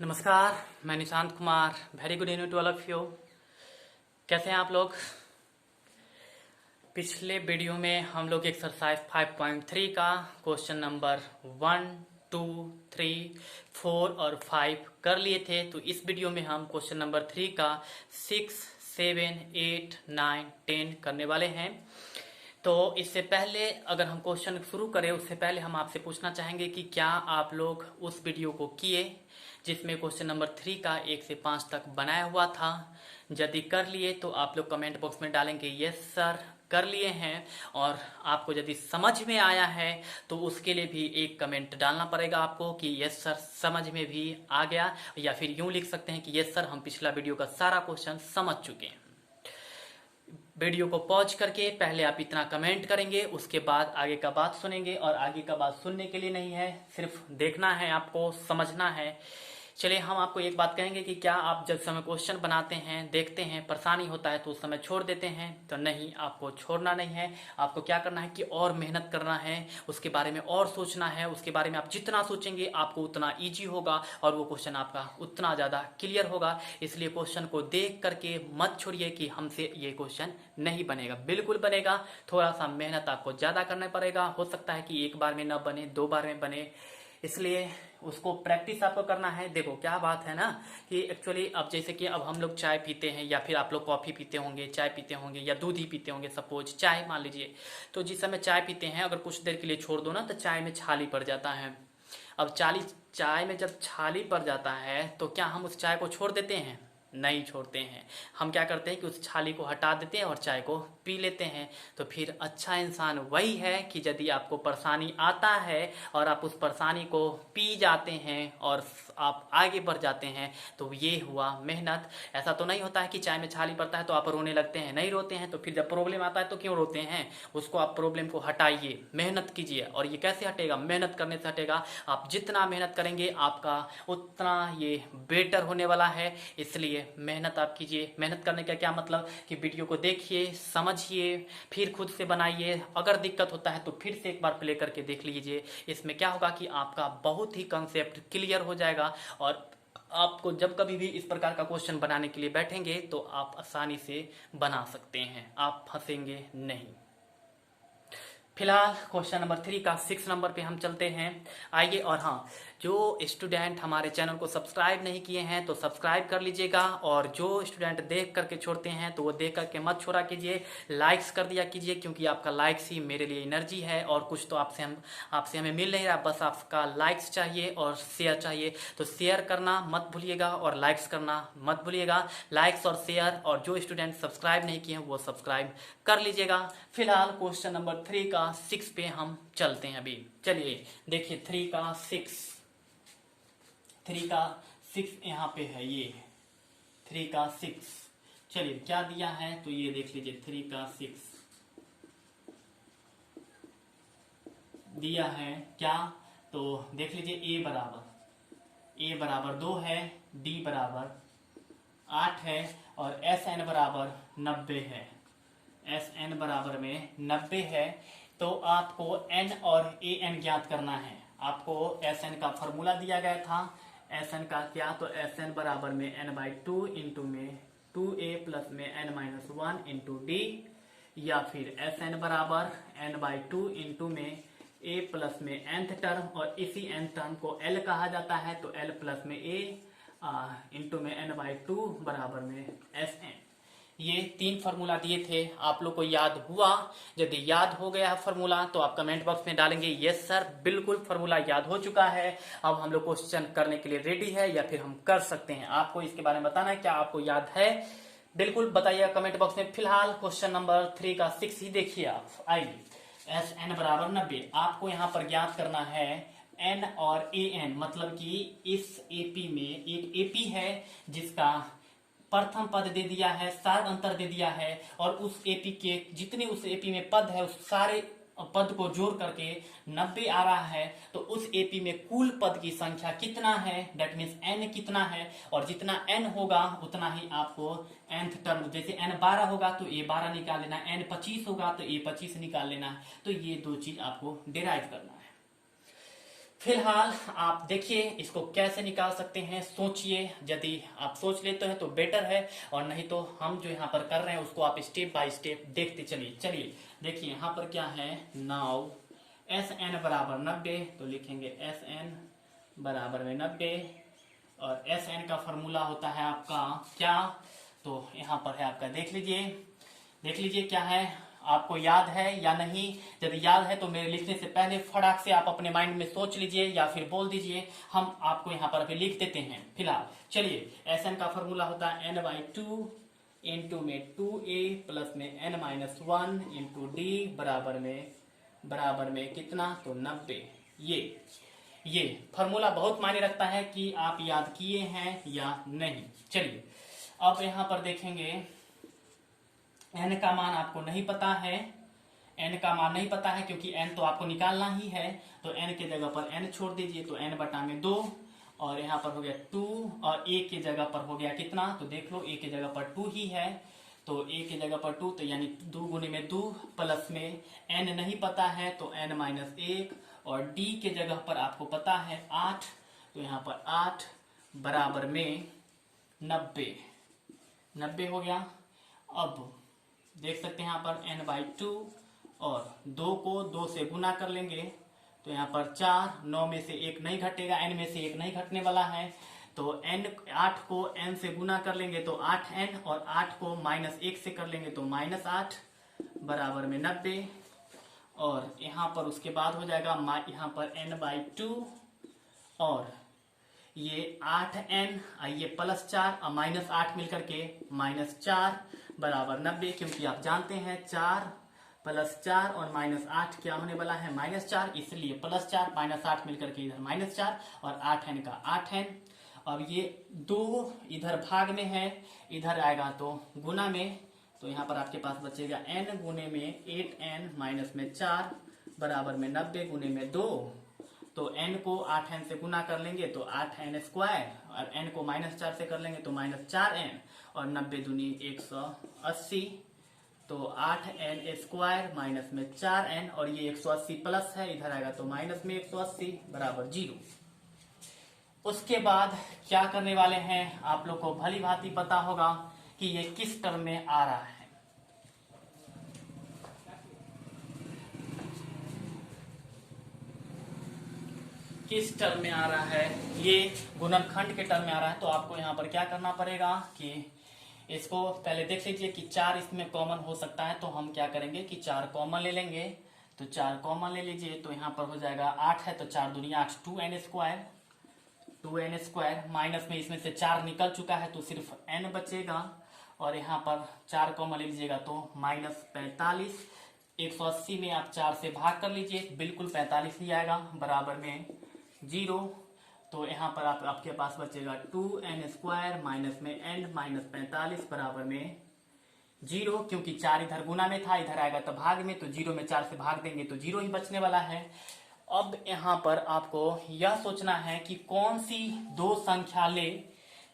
नमस्कार, मैं Nishant Kumar. Very good evening to all of you. कैसे हैं आप लोग? पिछले वीडियो में हम लोग एक्सरसाइज 5.3 का क्वेश्चन नंबर 1, 2, 3, 4 और 5 कर लिए थे। तो इस वीडियो में हम क्वेश्चन नंबर 3 का 6, 7, 8, 9, 10 करने वाले हैं। तो इससे पहले अगर हम क्वेश्चन शुरू करें उससे पहले हम आपसे पूछना चाहेंगे कि क्या आप लोग उस वीडियो को किए जिसमें क्वेश्चन नंबर 3 का 1 से 5 तक बनाया हुआ था। यदि कर लिए तो आप लोग कमेंट बॉक्स में डालेंगे यस सर कर लिए हैं, और आपको यदि समझ में आया है तो उसके लिए भी एक कमेंट डालना पड़ेगा आपको कि यस सर समझ में भी आ गया, या फिर यूं लिख सकते हैं कि यस सर हम पिछला वीडियो का सारा क्वेश्चन समझ चुके हैं। वीडियो को पॉज करके पहले आप इतना कमेंट करेंगे, उसके बाद आगे का बात सुनेंगे। और आगे का बात सुनने के लिए नहीं है, सिर्फ देखना है, आपको समझना है। चलिए हम आपको एक बात कहेंगे कि क्या आप जब समय क्वेश्चन बनाते हैं, देखते हैं, परेशानी होता है तो उस समय छोड़ देते हैं? तो नहीं, आपको छोड़ना नहीं है। आपको क्या करना है कि और मेहनत करना है, उसके बारे में और सोचना है। उसके बारे में आप जितना सोचेंगे आपको उतना ईजी होगा और वो क्वेश्चन आपका उतना ज़्यादा क्लियर होगा। इसलिए क्वेश्चन को देख करके मत छोड़िए कि हमसे ये क्वेश्चन नहीं बनेगा। बिल्कुल बनेगा, थोड़ा सा मेहनत आपको ज़्यादा करना पड़ेगा। हो सकता है कि एक बार में न बने, 2 बार में बने, इसलिए उसको प्रैक्टिस आपको करना है। देखो क्या बात है ना कि एक्चुअली अब जैसे कि अब हम लोग चाय पीते हैं, या फिर आप लोग कॉफ़ी पीते होंगे, चाय पीते होंगे, या दूध ही पीते होंगे। सपोज चाय मान लीजिए, तो जिस समय चाय पीते हैं अगर कुछ देर के लिए छोड़ दो ना तो चाय में छाली पड़ जाता है। अब चाय में जब छाली पड़ जाता है तो क्या हम उस चाय को छोड़ देते हैं? नहीं छोड़ते हैं। हम क्या करते हैं कि उस छाली को हटा देते हैं और चाय को पी लेते हैं। तो फिर अच्छा इंसान वही है कि यदि आपको परेशानी आता है और आप उस परेशानी को पी जाते हैं और आप आगे बढ़ जाते हैं, तो ये हुआ मेहनत। ऐसा तो नहीं होता है कि चाय में छाली पड़ता है तो आप रोने लगते हैं, नहीं रोते हैं। तो फिर जब प्रॉब्लम आता है तो क्यों रोते हैं? उसको आप प्रॉब्लम को हटाइए, मेहनत कीजिए। और ये कैसे हटेगा? मेहनत करने से हटेगा। आप जितना मेहनत करेंगे आपका उतना ये बेटर होने वाला है। इसलिए मेहनत आप कीजिए। मेहनत करने का क्या मतलब कि वीडियो को देखिए, समझिए, फिर खुद से बनाइए। अगर दिक्कत होता है तो फिर से एक बार प्ले करके देख लीजिए। इसमें क्या होगा कि आपका बहुत ही कंसेप्ट क्लियर हो जाएगा, और आपको जब कभी भी इस प्रकार का क्वेश्चन बनाने के लिए बैठेंगे तो आप आसानी से बना सकते हैं, आप फंसेंगे नहीं। फिलहाल क्वेश्चन नंबर 3 का 6 नंबर पे हम चलते हैं। आइए, और हाँ, जो स्टूडेंट हमारे चैनल को सब्सक्राइब नहीं किए हैं तो सब्सक्राइब कर लीजिएगा, और जो स्टूडेंट देख करके छोड़ते हैं तो वो देख करके मत छोड़ा कीजिए, लाइक्स कर दिया कीजिए, क्योंकि आपका लाइक्स ही मेरे लिए एनर्जी है। और कुछ तो आपसे हमें मिल नहीं रहा, बस आपका लाइक्स चाहिए और शेयर चाहिए। तो शेयर करना मत भूलिएगा और लाइक्स करना मत भूलिएगा। लाइक्स और शेयर, और जो स्टूडेंट सब्सक्राइब नहीं किए हैं वो सब्सक्राइब कर लीजिएगा। फिलहाल क्वेश्चन नंबर 3 का 6 पे हम चलते हैं अभी। चलिए देखिए 3 का 6 यहाँ पे है, ये 3 का 6। चलिए क्या दिया है तो ये देख लीजिए। 3 का 6 दिया है क्या, तो देख लीजिए। ए बराबर 2 है, डी बराबर 8 है, और एस एन बराबर 90 है। एस एन बराबर में 90 है। तो आपको एन और ए एन ज्ञात करना है। आपको एस एन का फॉर्मूला दिया गया था। एस एन का क्या, तो एस एन बराबर में n/2 इंटू में 2a प्लस में n-1 इंटू डी, या फिर एस एन बराबर n/2 इंटू में a प्लस में nth टर्म, और इसी nth टर्म को l कहा जाता है, तो l प्लस में a इंटू में n/2 बराबर में एस एन। ये 3 फार्मूला दिए थे, आप लोग को याद हुआ? यदि याद हो गया फार्मूला तो आप कमेंट बॉक्स में डालेंगे यस सर बिल्कुल फार्मूला याद हो चुका है, अब हम लोग क्वेश्चन करने के लिए रेडी है, या फिर हम कर सकते हैं। आपको इसके बारे में बताना है, क्या आपको याद है? बिल्कुल बताइएगा कमेंट बॉक्स में। फिलहाल क्वेश्चन नंबर 3 का 6 ही देखिए आप। आइए, एस एन बराबर 90, आपको यहाँ पर ज्ञात करना है एन और ए एन, मतलब कि इस एपी में एक एपी है जिसका प्रथम पद दे दिया है, सात अंतर दे दिया है, और उस एपी के जितने उस एपी में पद है उस सारे पद को जोड़ करके 90 आ रहा है। तो उस एपी में कुल पद की संख्या कितना है, दैट मीन्स एन कितना है, और जितना एन होगा उतना ही आपको nth टर्म, जैसे n 12 होगा तो ए 12 निकाल लेना, n 25 होगा तो ए 25 निकाल लेना। तो ये 2 चीज आपको डिराइव करना है। फिलहाल आप देखिए इसको कैसे निकाल सकते हैं, सोचिए। यदि आप सोच लेते हैं तो बेटर है, और नहीं तो हम जो यहाँ पर कर रहे हैं उसको आप स्टेप बाय स्टेप देखते चलिए। चलिए देखिए यहाँ पर क्या है, नाउ एस एन बराबर 90, तो लिखेंगे एस एन बराबर में 90, और एस एन का फॉर्मूला होता है आपका क्या, तो यहाँ पर है आपका, देख लीजिए क्या है, आपको याद है या नहीं। यदि याद है तो मेरे लिखने से पहले फटाक से आप अपने माइंड में सोच लीजिए या फिर बोल दीजिए, हम आपको यहाँ पर अभी लिख देते हैं। फिलहाल चलिए, एस एन का फॉर्मूला होता है एन बाई टू इंटू में 2a प्लस में n माइनस 1 इंटू डी बराबर में कितना, तो 90। ये फॉर्मूला बहुत मायने रखता है कि आप याद किए हैं या नहीं। चलिए अब यहाँ पर देखेंगे, n का मान आपको नहीं पता है, n का मान नहीं पता है क्योंकि n तो आपको निकालना ही है, तो n के जगह पर n छोड़ दीजिए, तो n बटा में 2, और यहाँ पर हो गया 2, और a के जगह पर हो गया कितना, तो देख लो a के जगह पर 2 ही है, तो a के जगह पर 2, तो यानी 2 गुने में 2 प्लस में n नहीं पता है तो n माइनस 1, और d के जगह पर आपको पता है 8, तो यहाँ पर 8 बराबर में 90 हो गया। अब देख सकते हैं यहाँ पर n बाई 2, और 2 को 2 से गुना कर लेंगे, तो यहाँ पर 4, 9 में से 1 नहीं घटेगा, n में से 1 नहीं घटने वाला है, तो n 8 को n से गुना कर लेंगे तो 8n, और 8 को माइनस 1 से कर लेंगे तो माइनस 8 बराबर में 90, और यहाँ पर उसके बाद हो जाएगा यहाँ पर n बाई 2, और ये 8n, ये प्लस 4 और माइनस 8 मिलकर के माइनस 4 बराबर 90, क्योंकि आप जानते हैं 4 प्लस 4 और माइनस 8 क्या होने वाला है, माइनस 4, इसलिए प्लस 4 माइनस 8 मिलकर के इधर माइनस 4, और 8n का 8n, और ये 2 इधर भाग में है, इधर आएगा तो गुना में, तो यहाँ पर आपके पास बचेगा n गुने में 8n माइनस में 4 बराबर में 90 गुने में 2, तो n को 8n से गुना कर लेंगे तो 8n स्क्वायर, और n को माइनस 4 से कर लेंगे तो माइनस 4n, और 90 दूनी 180, तो 8n स्क्वायर माइनस में 4n, और ये 180 प्लस है, इधर आएगा तो माइनस में 180 बराबर 0। उसके बाद क्या करने वाले हैं, आप लोग को भली भांति पता होगा कि ये किस टर्म में आ रहा है। किस टर्म में आ रहा है, ये गुणनखंड के टर्म में आ रहा है, तो आपको यहाँ पर क्या करना पड़ेगा कि इसको पहले देख लीजिए कि 4 इसमें कॉमन हो सकता है, तो हम क्या करेंगे कि 4 कॉमन ले लेंगे, तो 4 कॉमन ले लीजिए, तो यहाँ पर हो जाएगा 8 है, तो 4 दूनी 8, 2n स्क्वायर, माइनस में इसमें से 4 निकल चुका है तो सिर्फ n बचेगा, और यहाँ पर 4 कॉमन ले लीजिएगा तो माइनस 45, 180 में आप 4 से भाग कर लीजिए, बिल्कुल 45 ही आएगा बराबर में 0, तो यहाँ पर आपके पास बचेगा 2n स्क्वायर माइनस में n माइनस 45 बराबर में 0, क्योंकि 4 इधर गुना में था, इधर आएगा तो भाग में, तो 0 में 4 से भाग देंगे तो 0 ही बचने वाला है। अब यहाँ पर आपको यह सोचना है कि कौन सी दो संख्या ले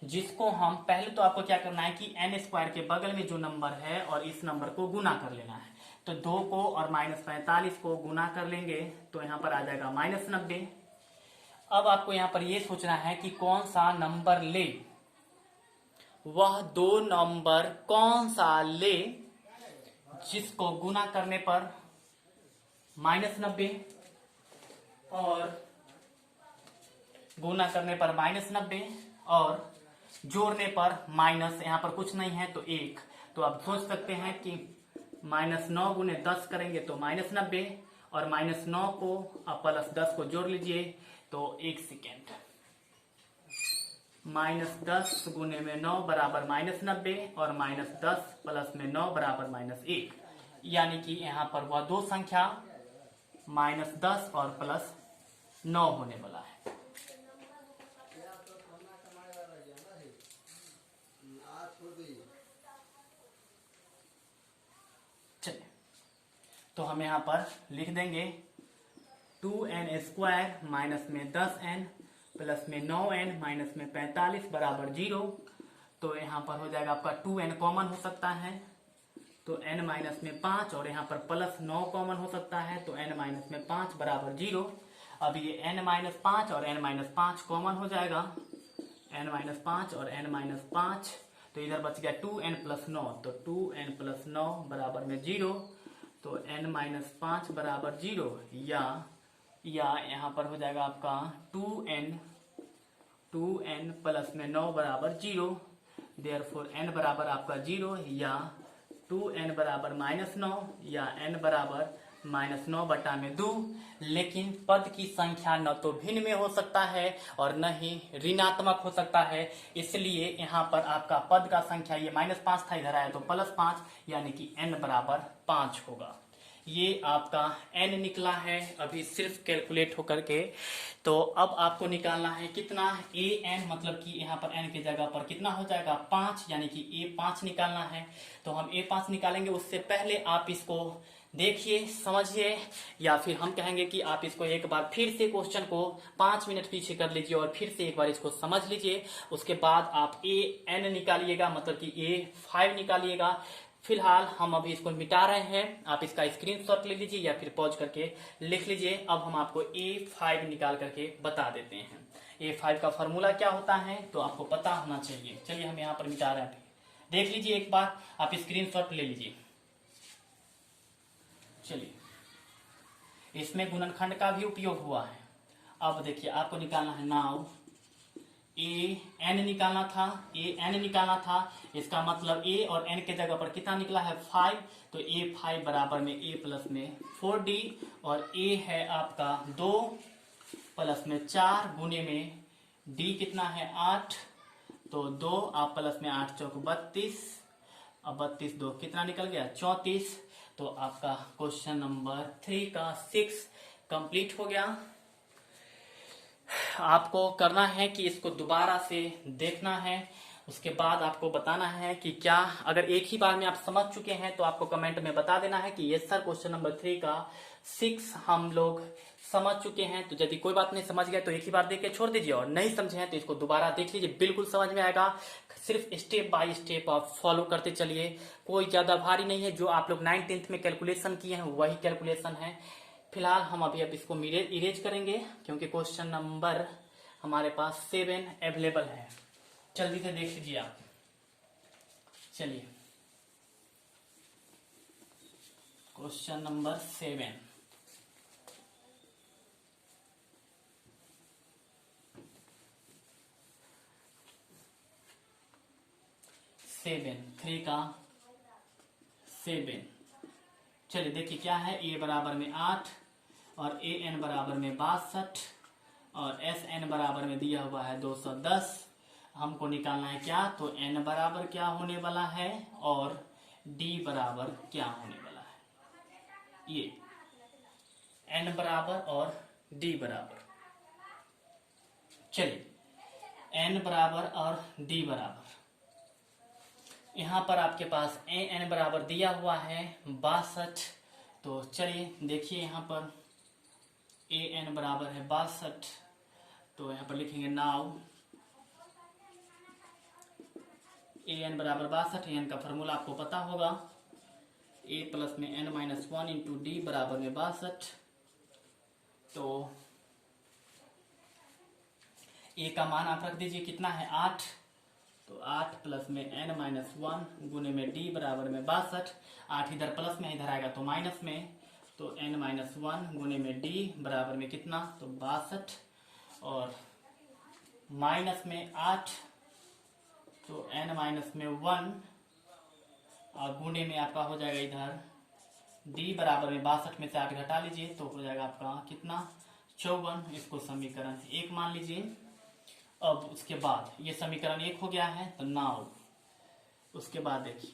जिसको हम, पहले तो आपको क्या करना है कि n स्क्वायर के बगल में जो नंबर है और इस नंबर को गुना कर लेना है, तो 2 को और माइनस 45 को गुना कर लेंगे तो यहाँ पर आ जाएगा माइनस 90। अब आपको यहाँ पर ये सोचना है कि कौन सा नंबर ले, वह दो नंबर कौन सा ले जिसको गुना करने पर माइनस 90 और गुना करने पर माइनस 90 और जोड़ने पर माइनस, यहाँ पर कुछ नहीं है तो 1, तो आप सोच सकते हैं कि माइनस 9 गुने 10 करेंगे तो माइनस 90, और माइनस 9 को आप प्लस 10 को जोड़ लीजिए तो 1 सेकेंड, माइनस 10 गुने में 9 बराबर माइनस 90, और माइनस 10 प्लस में 9 बराबर माइनस 1, यानी कि यहाँ पर वह दो संख्या माइनस 10 और प्लस 9 होने वाला है। चलिए तो हम यहाँ पर लिख देंगे 2n स्क्वायर माइनस में 10n प्लस में 9n माइनस में 45 बराबर 0, तो यहाँ पर हो जाएगा आपका 2n कॉमन हो सकता है तो n माइनस में 5, और यहाँ पर प्लस 9 कॉमन हो सकता है तो n माइनस में 5 बराबर 0। अब ये n-5 और n-5 कॉमन हो जाएगा, n-5 और n-5, तो इधर बच गया 2n+9, तो 2n+9 बराबर में 0, तो n-5 बराबर 0, या यहाँ पर हो जाएगा आपका 2n प्लस में 9 बराबर 0, देयरफॉर n बराबर आपका 0, या 2n बराबर -9, या n बराबर -9/2। लेकिन पद की संख्या न तो भिन्न में हो सकता है और न ही ऋणात्मक हो सकता है, इसलिए यहाँ पर आपका पद का संख्या ये -5 था, इधर आया तो +5, यानी कि n बराबर 5 होगा। ये आपका n निकला है अभी सिर्फ कैलकुलेट होकर के। तो अब आपको निकालना है कितना, an, मतलब कि यहाँ पर n की जगह पर कितना हो जाएगा 5, यानी कि a5 निकालना है। तो हम a5 निकालेंगे, उससे पहले आप इसको देखिए, समझिए, या फिर हम कहेंगे कि आप इसको एक बार फिर से क्वेश्चन को 5 मिनट पीछे कर लीजिए और फिर से एक बार इसको समझ लीजिए। उसके बाद आप an निकालिएगा, मतलब कि a5 निकालिएगा। फिलहाल हम अभी इसको मिटा रहे हैं, आप इसका स्क्रीनशॉट ले लीजिए या फिर पॉज करके लिख लीजिए। अब हम आपको a5 निकाल करके बता देते हैं। a5 का फॉर्मूला क्या होता है तो आपको पता होना चाहिए। चलिए हम यहाँ पर मिटा रहे हैं, देख लीजिए एक बार, आप स्क्रीनशॉट ले लीजिए। चलिए, इसमें गुणनखंड का भी उपयोग हुआ है। अब देखिए आपको निकालना है नाउ an निकालना था, इसका मतलब a और n के जगह पर कितना निकला है 5, तो a5 बराबर में a प्लस में 4d, और a है आपका 2 प्लस में 4 गुने में d कितना है 8, तो 2 आप प्लस में 8 चौक 32, अब 32 2 कितना निकल गया 34। तो आपका क्वेश्चन नंबर 3 का 6 कंप्लीट हो गया। आपको करना है कि इसको दोबारा से देखना है, उसके बाद आपको बताना है कि क्या, अगर एक ही बार में आप समझ चुके हैं तो आपको कमेंट में बता देना है कि यस सर क्वेश्चन नंबर 3 का 6 हम लोग समझ चुके हैं। तो यदि कोई बात नहीं समझ गया तो एक ही बार देख के छोड़ दीजिए, और नहीं समझे हैं तो इसको दोबारा देख लीजिए, बिल्कुल समझ में आएगा। सिर्फ स्टेप बाय स्टेप आप फॉलो करते चलिए, कोई ज्यादा भारी नहीं है। जो आप लोग 9th-10th में कैलकुलेशन किए हैं वही कैलकुलेशन है। फिलहाल हम अभी अब इसको इरेज करेंगे, क्योंकि क्वेश्चन नंबर हमारे पास 7 अवेलेबल है। जल्दी से देख लीजिए आप। चलिए, क्वेश्चन नंबर 7, थ्री का 7। चलिए देखिए क्या है, a बराबर में 8 और an बराबर में 62 और sn बराबर में दिया हुआ है 210। हमको निकालना है क्या, तो n बराबर क्या होने वाला है और d बराबर क्या होने वाला है। ये n बराबर और d बराबर, चलिए n बराबर और d बराबर, यहाँ पर आपके पास an बराबर दिया हुआ है 62। तो चलिए देखिए यहाँ पर an बराबर है 62, तो यहाँ पर लिखेंगे नाउ an बराबर 62। an का फॉर्मूला आपको पता होगा, a प्लस में n-1 इंटू डी बराबर में 62। तो a का मान आप रख दीजिए, कितना है 8, तो 8 प्लस में n-1 गुने में d बराबर में 62। 8 इधर प्लस में, इधर आएगा तो माइनस में, तो n-1 गुने में d बराबर में कितना, तो 62, और माइनस में 8, तो n-1 और गुने में आपका हो जाएगा इधर d बराबर में 62 में से 8 घटा लीजिए तो हो जाएगा आपका कितना 54। इसको समीकरण 1 मान लीजिए। अब उसके बाद ये समीकरण 1 हो गया है, तो नाउ उसके बाद देखिए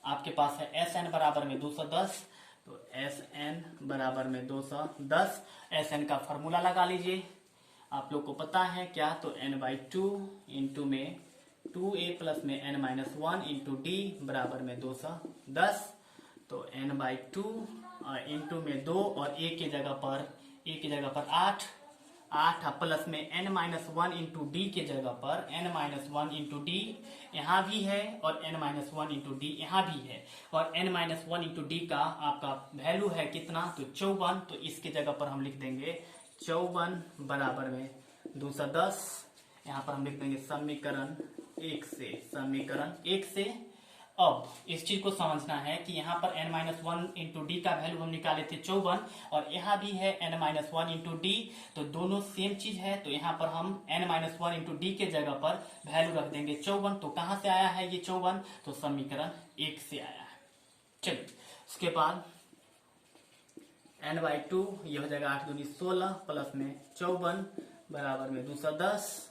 आपके पास है Sn बराबर में 210, तो Sn बराबर में 210। Sn का फॉर्मूला लगा लीजिए, आप लोग को पता है क्या, तो n/2 इंटू में 2a प्लस में n-1 इंटू डी बराबर में 210। तो n/2 इंटू में 2 और a की जगह पर 8 प्लस में n-1 इंटू डी के जगह पर n-1 इंटू डी यहाँ भी है और n-1 इंटू डी यहाँ भी है, और n-1 इंटू डी का आपका वैल्यू है कितना, तो 54। तो इसके जगह पर हम लिख देंगे 54 बराबर में 210। यहाँ पर हम लिख देंगे समीकरण 1 से, समीकरण 1 से। अब इस चीज को समझना है कि यहाँ पर n-1 इंटू डी का वैल्यू हम निकाले थे 54 और यहाँ भी है n-1 इंटू डी, तो दोनों सेम चीज है। तो यहाँ पर हम n-1 इंटू डी के जगह पर वैल्यू रख देंगे 54। तो कहाँ से आया है ये 54? तो समीकरण 1 से आया है। चलिए उसके बाद n/2 ये हो जाएगा 8 दूनी 16 प्लस में 54 बराबर में 210।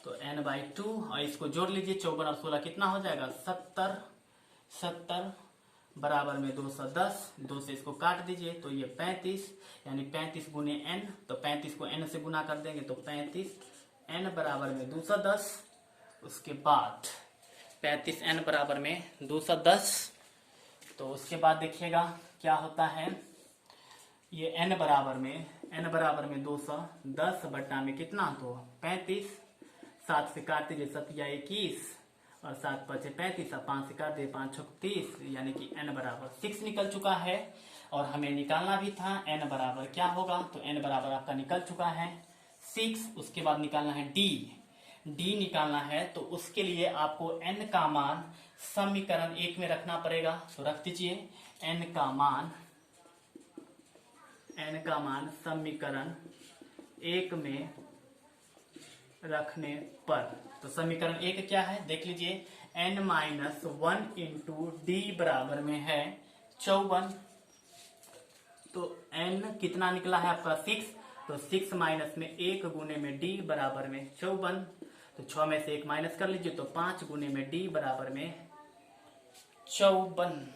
तो n/2 और इसको जोड़ लीजिए, 54 और 16 कितना हो जाएगा? 70 बराबर में 210। 2 से इसको काट दीजिए तो ये 35, यानी 35 गुने n। तो 35 को n से गुना कर देंगे तो 35 n बराबर में 210। उसके बाद 35 n बराबर में 210। तो उसके बाद देखिएगा क्या होता है, ये n बराबर में 210 बट्टा में कितना? तो 35। 7 से काट दीजिए, 7 या 21 और 7 5 35 और 5 से काट दीजिए, 5 6 30, यानी कि n बराबर 6 निकल चुका है। और हमें निकालना भी था n बराबर क्या होगा, तो n बराबर आपका निकल चुका है 6। उसके बाद निकालना है d निकालना है। तो उसके लिए आपको n का मान समीकरण 1 में रखना पड़ेगा। तो रख दीजिए n का मान समीकरण 1 में रखने पर, तो समीकरण 1 क्या है देख लीजिए, n-1 इंटू डी बराबर में है 54। तो n कितना निकला है आपका? 6। तो 6 माइनस में 1 गुने में d बराबर में 54। तो 6 में से 1 माइनस कर लीजिए तो 5 गुने में d बराबर में 54।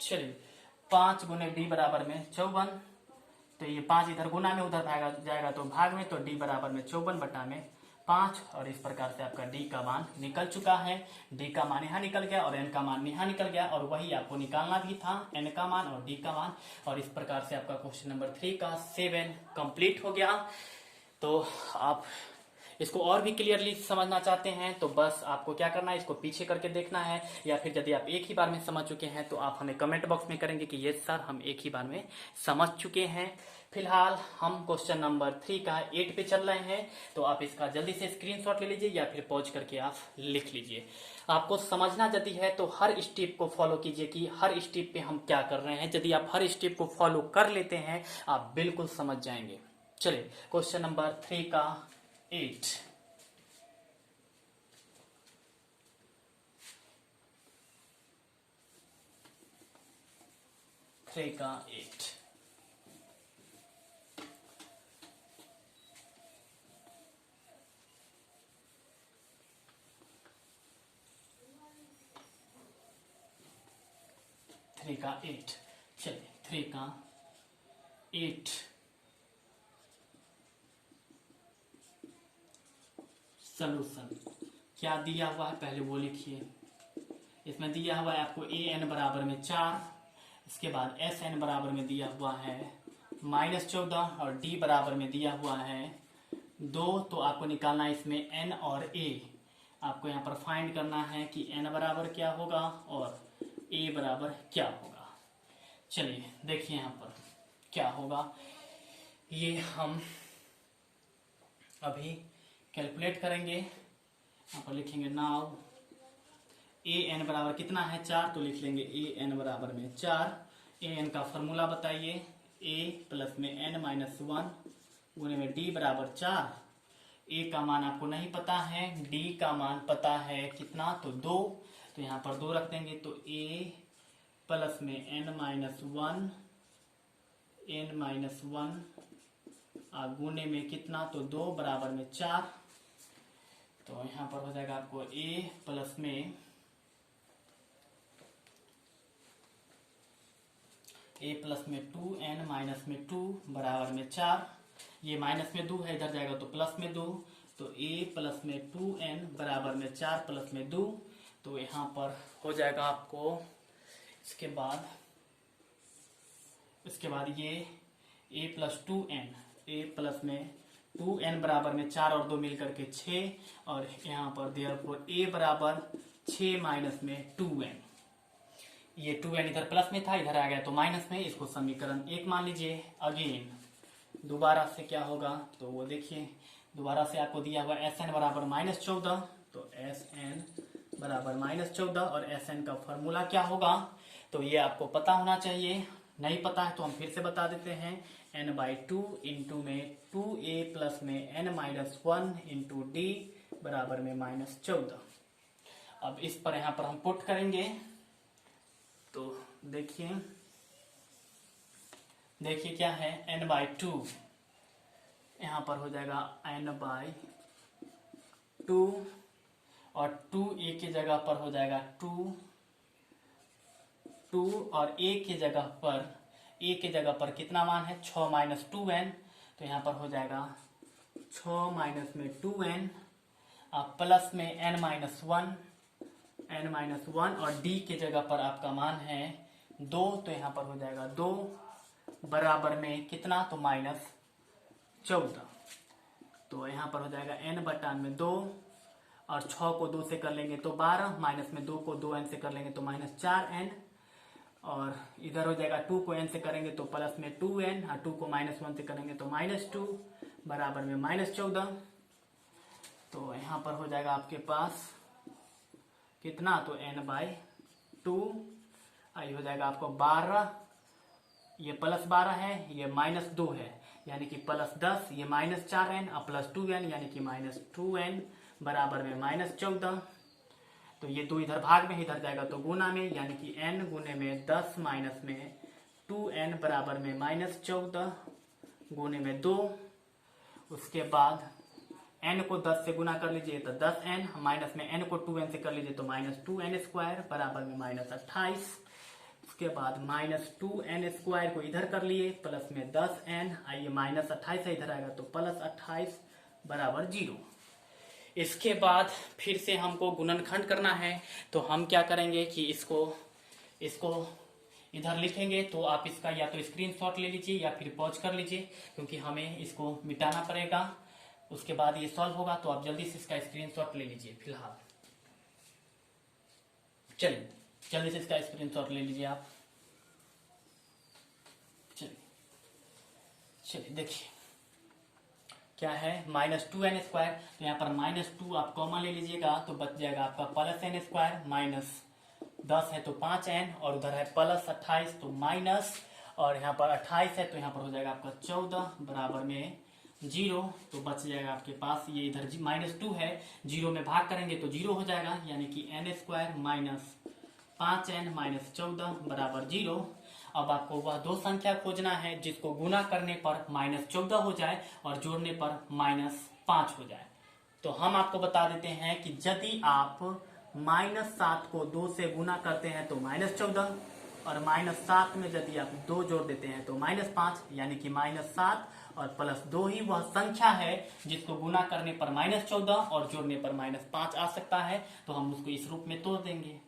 चलिए 5 गुने d बराबर में 54। तो ये 5 इधर गुना में उधर जाएगा तो भाग में, तो d बराबर में 54 बटा में 5। और इस प्रकार से आपका d का मान निकल चुका है। d का मान यहाँ निकल गया और n का मान यहाँ निकल गया, और वही आपको निकालना भी था, n का मान और d का मान। और इस प्रकार से आपका क्वेश्चन नंबर 3 का 7 कंप्लीट हो गया। तो आप इसको और भी क्लियरली समझना चाहते हैं तो बस आपको क्या करना है, इसको पीछे करके देखना है, या फिर यदि आप एक ही बार में समझ चुके हैं तो आप हमें कमेंट बॉक्स में करेंगे कि ये सर हम एक ही बार में समझ चुके हैं। फिलहाल हम क्वेश्चन नंबर 3 का 8 पे चल रहे हैं, तो आप इसका जल्दी से स्क्रीनशॉट ले लीजिए या फिर पॉज करके आप लिख लीजिए। आपको समझना यदि है तो हर स्टेप को फॉलो कीजिए कि हर स्टेप पे हम क्या कर रहे हैं। यदि आप हर स्टेप को फॉलो कर लेते हैं आप बिल्कुल समझ जाएंगे। चलिए क्वेश्चन नंबर 3 का 8। का 8 3 का 8। चलिए 3 का 8 सॉल्यूशन क्या दिया हुआ है पहले वो लिखिए। इसमें दिया हुआ है आपको an बराबर में 4, इसके बाद sn बराबर में दिया हुआ है -14 और d बराबर में दिया हुआ है 2। तो आपको निकालना है इसमें n और a। आपको यहाँ पर फाइंड करना है कि n बराबर क्या होगा और a बराबर क्या होगा। चलिए देखिए यहाँ पर क्या होगा, ये हम अभी कैलकुलेट करेंगे। यहाँ पर लिखेंगे नाउ an बराबर कितना है 4, तो लिख लेंगे an बराबर में 4। an का फॉर्मूला बताइए, a प्लस में n-1 गुने में d बराबर 4। a का मान आपको नहीं पता है, d का मान पता है कितना, तो 2। तो यहाँ पर 2 रख देंगे तो a प्लस में n-1 गुने में कितना, तो 2 बराबर में 4। तो यहाँ पर हो जाएगा आपको a प्लस में a प्लस में 2n माइनस में 2 बराबर में 4। ये माइनस में 2 है, इधर जाएगा तो प्लस में 2। तो a प्लस में 2n बराबर में 4 प्लस में 2। तो यहाँ पर हो जाएगा आपको इसके बाद ये a plus 2n, a plus में 2n बराबर में 4 और 2 मिलकर के 6, और यहाँ पर देयरफॉर a बराबर 6 माइनस में 2n। ये 2n इधर प्लस में था, इधर आ गया तो माइनस में, इसको समीकरण 1 मान लीजिए। अगेन दोबारा से क्या होगा, तो वो देखिए दोबारा से आपको दिया हुआ Sn बराबर -14, तो Sn बराबर -14 और Sn का फॉर्मूला क्या होगा, तो ये आपको पता होना चाहिए। नहीं पता है तो हम फिर से बता देते हैं, n/2 इंटू में 2a प्लस में n-1 इंटू d बराबर में -14। अब इस पर यहाँ पर हम पुट करेंगे, तो देखिए क्या है, n/2 यहाँ पर हो जाएगा n/2 और 2a की जगह पर हो जाएगा 2 और a की जगह पर कितना मान है, 6 - 2n, तो यहाँ पर हो जाएगा 6 में 2n प्लस में n-1 और d की जगह पर आपका मान है 2, तो यहाँ पर हो जाएगा 2 बराबर में कितना, तो -14, तो यहाँ पर हो जाएगा n/2 और 6 को 2 से कर लेंगे तो 12, माइनस में 2 को 2n से कर लेंगे तो -4n, और इधर हो जाएगा 2 को n से करेंगे तो प्लस में 2n और 2 को -1 से करेंगे तो -2 बराबर में -14। तो यहाँ पर हो जाएगा आपके पास कितना, तो n/2 आई हो जाएगा आपको 12, ये +12 है, ये -2 है, यानी कि +10, ये -4n और +2n यानी कि -2n बराबर में -14। तो ये 2 इधर भाग में, इधर जाएगा तो गुना में, यानी कि n गुने में 10 माइनस में 2n बराबर में -14 गुने में 2। उसके बाद n को 10 से गुना कर लीजिए तो 10n, माइनस में n को 2n से कर लीजिए तो -2n² बराबर में -28। उसके बाद -2n² को इधर कर लिए, प्लस में 10n, आइए -28 है, इधर आएगा तो +28 बराबर 0। इसके बाद फिर से हमको गुणनखंड करना है, तो हम क्या करेंगे कि इसको इधर लिखेंगे, तो आप इसका या तो स्क्रीनशॉट ले लीजिए या फिर पॉज कर लीजिए, क्योंकि हमें इसको मिटाना पड़ेगा। उसके बाद ये सॉल्व होगा, तो आप जल्दी से इसका स्क्रीनशॉट ले लीजिए। फिलहाल चलिए जल्दी से इसका स्क्रीनशॉट ले लीजिए आप। चलिए देखिए क्या है, -2n², तो यहाँ पर -2 आप कॉमन ले लीजिएगा तो बच जाएगा आपका +n², -10 है तो 5n और उधर है +28 तो माइनस, और यहाँ पर 28 है तो यहाँ पर हो जाएगा आपका 14 बराबर में 0। तो बच जाएगा आपके पास, ये इधर -2 है, 0 में भाग करेंगे तो 0 हो जाएगा, यानी कि n² -5n -14 बराबर 0। अब आपको वह दो संख्या खोजना है जिसको गुना करने पर -14 हो जाए और जोड़ने पर -5 हो जाए। तो हम आपको बता देते हैं कि यदि आप -7 को 2 से गुना करते हैं तो -14, और -7 में यदि आप 2 जोड़ देते हैं तो -5, यानी कि -7 और +2 ही वह संख्या है जिसको गुना करने पर -14 और जोड़ने पर -5 आ सकता है। तो हम उसको इस रूप में तोड़ देंगे,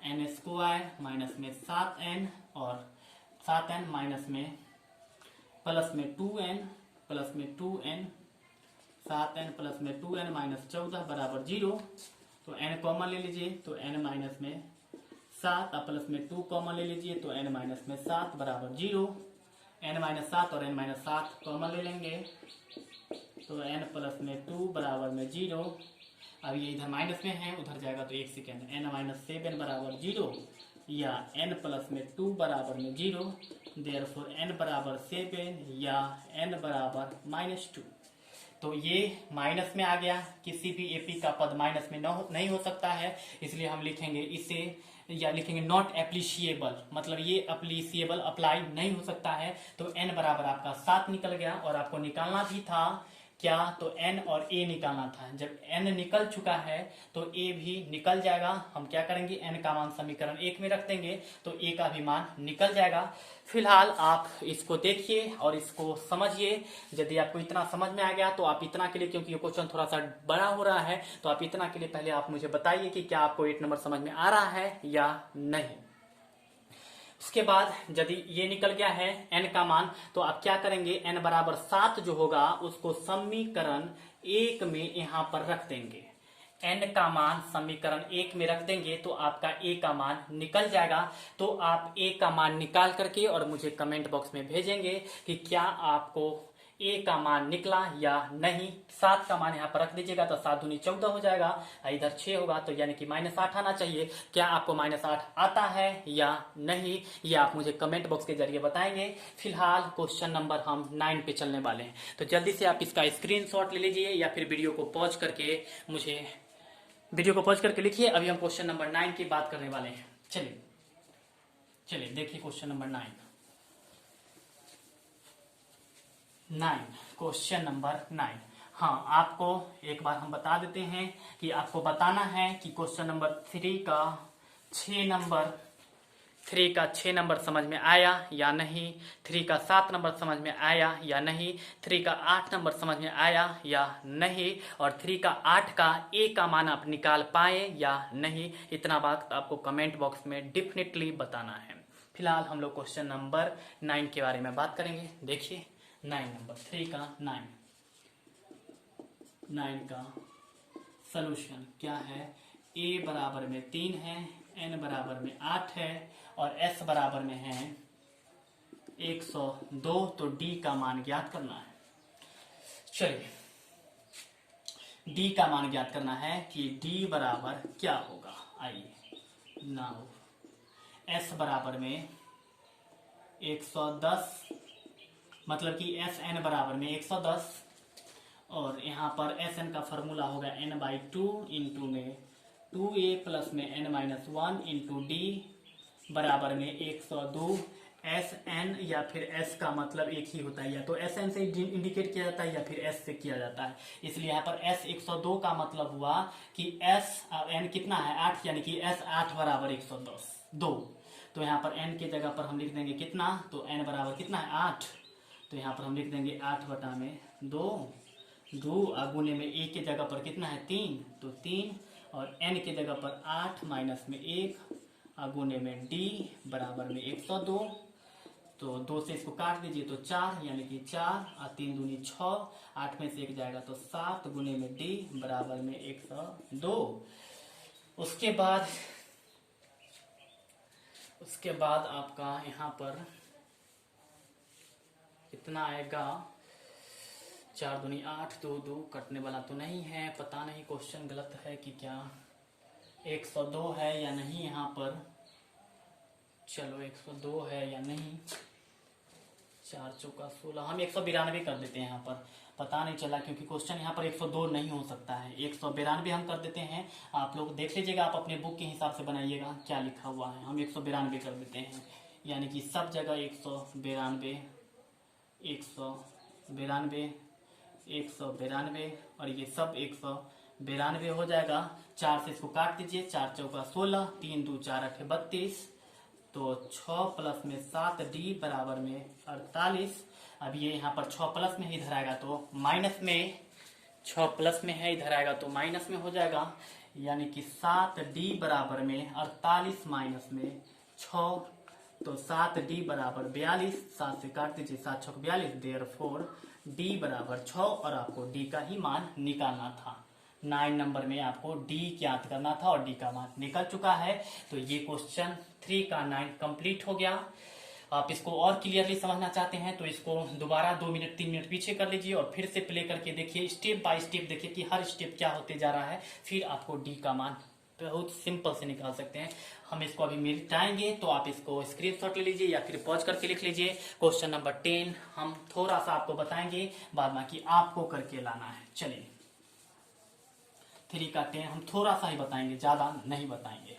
n² माइनस में 7n और 7n माइनस में प्लस में 2n 7n प्लस में 2n -14 बराबर 0। तो n कॉमन ले लीजिए तो n माइनस में 7 और प्लस में 2 कॉमन ले लीजिए तो n माइनस में 7 बराबर 0। n-7 और n-7 कॉमन ले लेंगे तो n प्लस में 2 बराबर में 0। अब ये इधर माइनस में है, उधर जाएगा तो 1 सेकेंड, n-7 बराबर 0 या n प्लस में 2 बराबर में 0, देयरफॉर n बराबर 7 या n बराबर -2। तो ये माइनस में आ गया, किसी भी एपी का पद माइनस में नहीं हो सकता है, इसलिए हम लिखेंगे इसे, या लिखेंगे नॉट एप्लीशिएबल, मतलब ये एप्लीशिएबल अप्लाई नहीं हो सकता है। तो n बराबर आपका 7 निकल गया, और आपको निकालना भी था क्या, तो n और a निकालना था। जब n निकल चुका है तो a भी निकल जाएगा। हम क्या करेंगे, n का मान समीकरण 1 में रख देंगे तो a का भी मान निकल जाएगा। फिलहाल आप इसको देखिए और इसको समझिए। यदि आपको इतना समझ में आ गया तो आप इतना के लिए, क्योंकि ये क्वेश्चन थोड़ा सा बड़ा हो रहा है, तो आप इतना के लिए पहले आप मुझे बताइए कि क्या आपको 8 नंबर समझ में आ रहा है या नहीं। उसके बाद यदि ये निकल गया है n का मान, तो आप क्या करेंगे, n बराबर 7 जो होगा उसको समीकरण 1 में यहाँ पर रख देंगे। n का मान समीकरण 1 में रख देंगे तो आपका a का मान निकल जाएगा। तो आप a का मान निकाल करके और मुझे कमेंट बॉक्स में भेजेंगे कि क्या आपको a का मान निकला या नहीं। 7 का मान यहाँ पर रख दीजिएगा तो 7 दूनी 14 हो जाएगा, इधर 6 होगा तो यानी कि -8 आना चाहिए। क्या आपको -8 आता है या नहीं, ये आप मुझे कमेंट बॉक्स के जरिए बताएंगे। फिलहाल क्वेश्चन नंबर हम 9 पे चलने वाले हैं, तो जल्दी से आप इसका स्क्रीनशॉट ले लीजिए या फिर वीडियो को पॉज करके लिखिए। अभी हम क्वेश्चन नंबर 9 की बात करने वाले हैं। चलिए देखिए क्वेश्चन नंबर 9। Question number 9। हाँ, आपको एक बार हम बता देते हैं कि आपको बताना है कि क्वेश्चन नंबर 3 का 6 नंबर समझ में आया या नहीं, 3 का 7 नंबर समझ में आया या नहीं, 3 का 8 नंबर समझ में आया या नहीं, और 3 का 8 का a का मान आप निकाल पाए या नहीं। इतना बात आपको कमेंट बॉक्स में डेफिनेटली बताना है। फिलहाल हम लोग क्वेश्चन नंबर 9 के बारे में बात करेंगे। देखिए 9 नंबर 3 का 9 का सॉल्यूशन क्या है। a बराबर में 3 है, n बराबर में 8 है और s बराबर में है 102। तो d का मान ज्ञात करना है। चलिए d का मान ज्ञात करना है कि d बराबर क्या होगा। आइए नाउ s बराबर में 110, मतलब कि Sn बराबर में 110, और यहाँ पर Sn का फॉर्मूला होगा n/2 इंटू में 2a प्लस में n-1 इंटू d बराबर में 102। Sn या फिर s का मतलब एक ही होता है, या तो Sn से इंडिकेट किया जाता है या फिर s से किया जाता है। इसलिए यहाँ पर s 102 का मतलब हुआ कि s n कितना है 8, यानी कि s 8 बराबर 110 2। तो यहाँ पर n के जगह पर हम लिख देंगे कितना, तो n बराबर कितना है 8, तो यहाँ पर हम लिख देंगे 8/2 गुने में a के जगह पर कितना है 3, तो 3, और n के जगह पर 8 माइनस में 1 गुने में d बराबर में 102। तो 2 से इसको काट दीजिए तो 4, यानी कि 4 और 3 दूनी 6, 8 में से 1 जाएगा तो 7 गुने में d बराबर में 102। उसके बाद आपका यहाँ पर कितना आएगा, 4 दूनी 8, 2 कटने वाला तो नहीं है, पता नहीं क्वेश्चन गलत है कि क्या, 102 है या नहीं यहाँ पर। चलो 102 है या नहीं, 4 चौका 16, हम 192 कर देते हैं यहाँ पर। पता नहीं चला क्योंकि क्वेश्चन यहाँ पर 102 नहीं हो सकता है, 192 हम कर देते हैं। आप लोग देख लीजिएगा, आप अपने बुक के हिसाब से बनाइएगा क्या लिखा हुआ है। हम 192 कर देते हैं, यानी कि सब जगह 192 और ये सब 192 हो जाएगा। 4 से इसको काट दीजिए, 4 चौका 16, 3 2 4 8 32, तो 6 प्लस में 7 d बराबर में 48। अब ये यहाँ पर 6 प्लस में है, इधर आएगा तो माइनस में, 6 प्लस में है इधर आएगा तो माइनस में हो जाएगा, यानी कि 7d बराबर में 48 माइनस में 6, तो 7d बराबर 42। 7 से काट दीजिए, 7 6 42, देयरफॉर d बराबर 6, और आपको d का ही मान निकालना था। 9 नंबर में आपको d ज्ञात करना था और d का मान निकल चुका है। तो ये क्वेश्चन 3 का 9 कंप्लीट हो गया। आप इसको और क्लियरली समझना चाहते हैं तो इसको दोबारा 2 मिनट 3 मिनट पीछे कर लीजिए और फिर से प्ले करके देखिए, स्टेप बाय स्टेप देखिए कि हर स्टेप क्या होते जा रहा है, फिर आपको d का मान बहुत सिंपल से निकाल सकते हैं। हम इसको अभी मिटाएंगे तो आप इसको स्क्रीनशॉट ले लीजिए या फिर पॉज करके लिख लीजिए। क्वेश्चन नंबर 10 हम थोड़ा सा आपको बताएंगे, बाद बाकी आपको करके लाना है। चलिए 3 का 10 हम थोड़ा सा ही बताएंगे, ज्यादा नहीं बताएंगे।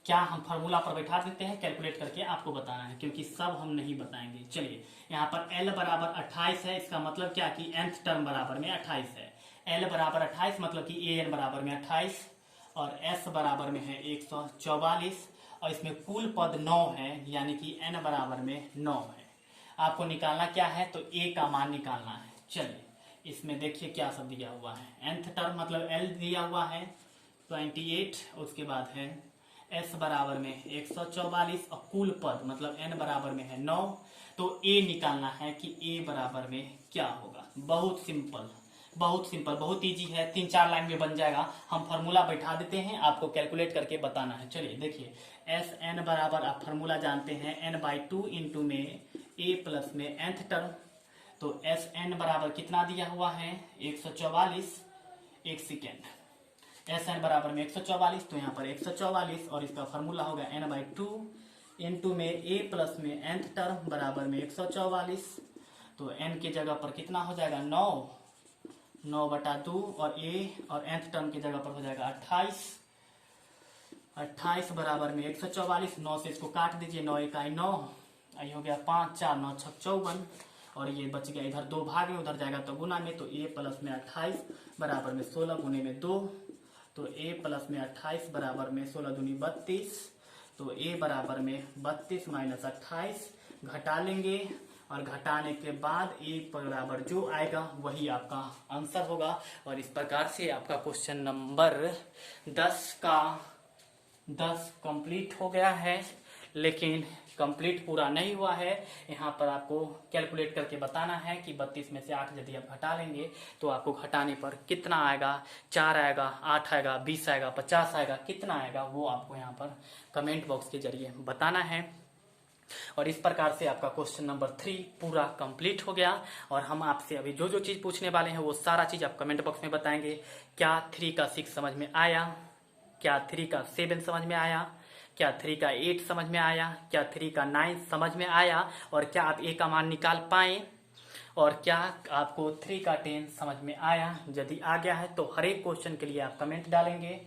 क्या हम फार्मूला पर बैठा देते हैं, कैलकुलेट करके आपको बताना है, क्योंकि सब हम नहीं बताएंगे। चलिए यहाँ पर l बराबर 28 है, इसका मतलब क्या कि nth टर्म बराबर में 28 है। l बराबर 28 मतलब कि an बराबर में 28 और s बराबर में है 144, और इसमें कुल पद 9 है, यानी कि n बराबर में 9 है। आपको निकालना क्या है, तो a का मान निकालना है। चलिए इसमें देखिए क्या सब दिया हुआ है। nth टर्म मतलब l दिया हुआ है 28, उसके बाद है s बराबर में 144 और कुल पद मतलब n बराबर में है 9। तो a निकालना है कि a बराबर में क्या होगा। बहुत सिंपल, बहुत सिंपल, बहुत इजी है, 3-4 लाइन में बन जाएगा। हम फार्मूला बैठा देते हैं, आपको कैलकुलेट करके बताना है। चलिए देखिए, एस एन बराबर, आप फार्मूला जानते हैं, n/2 इंटू में a प्लस में nth टर्म। तो एस एन बराबर कितना दिया हुआ है, 144 एक सेकेंड। एस एन बराबर में 144, तो यहाँ पर 144 और इसका फार्मूला होगा n/2 इंटू में a प्लस में nth टर्म बराबर में 144। तो n की जगह पर कितना हो जाएगा, 9/2 और a और nth टर्म की जगह पर हो जाएगा 28 बराबर में 144। 9 से इसको काट दीजिए, 9 इकाई 9, आई हो गया 5, 4 9 6 54 और ये बच गया, इधर 2 भाग में, उधर जाएगा तो गुना में। तो a प्लस में 28 बराबर में 16 गुने में 2, तो a प्लस में 28 बराबर में 16 दूनी 32। तो a बराबर में 32 माइनस 28 घटा लेंगे और घटाने के बाद a बराबर जो आएगा वही आपका आंसर होगा। और इस प्रकार से आपका क्वेश्चन नंबर 10 का 10 कंप्लीट हो गया है, लेकिन कंप्लीट पूरा नहीं हुआ है। यहाँ पर आपको कैलकुलेट करके बताना है कि 32 में से 8 यदि आप घटा लेंगे तो आपको घटाने पर कितना आएगा, 4 आएगा, 8 आएगा, 20 आएगा, 50 आएगा, कितना आएगा वो आपको यहाँ पर कमेंट बॉक्स के जरिए बताना है। और इस प्रकार से आपका क्वेश्चन नंबर 3 पूरा कंप्लीट हो गया। और हम आपसे अभी जो जो चीज पूछने वाले हैं वो सारा चीज आप कमेंट बॉक्स में बताएंगे। क्या 3 का 6 समझ में आया, क्या 3 का 7 समझ में आया, क्या 3 का 8 समझ में आया, क्या 3 का 9 समझ में आया, और क्या आप a का मान निकाल पाए, और क्या आपको 3 का 10 समझ में आया। यदि आ गया है तो हर एक क्वेश्चन के लिए आप कमेंट डालेंगे।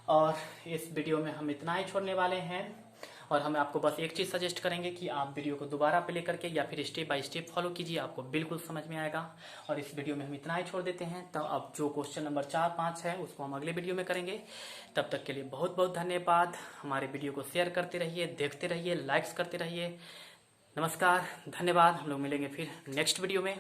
और इस वीडियो में हम इतना ही छोड़ने वाले हैं, और हम आपको बस एक चीज़ सजेस्ट करेंगे कि आप वीडियो को दोबारा प्ले करके या फिर स्टेप बाय स्टेप फॉलो कीजिए, आपको बिल्कुल समझ में आएगा। और इस वीडियो में हम इतना ही छोड़ देते हैं, तब अब जो क्वेश्चन नंबर 4, 5 है उसको हम अगले वीडियो में करेंगे। तब तक के लिए बहुत बहुत धन्यवाद। हमारे वीडियो को शेयर करते रहिए, देखते रहिए, लाइक्स करते रहिए। नमस्कार, धन्यवाद। हम लोग मिलेंगे फिर नेक्स्ट वीडियो में।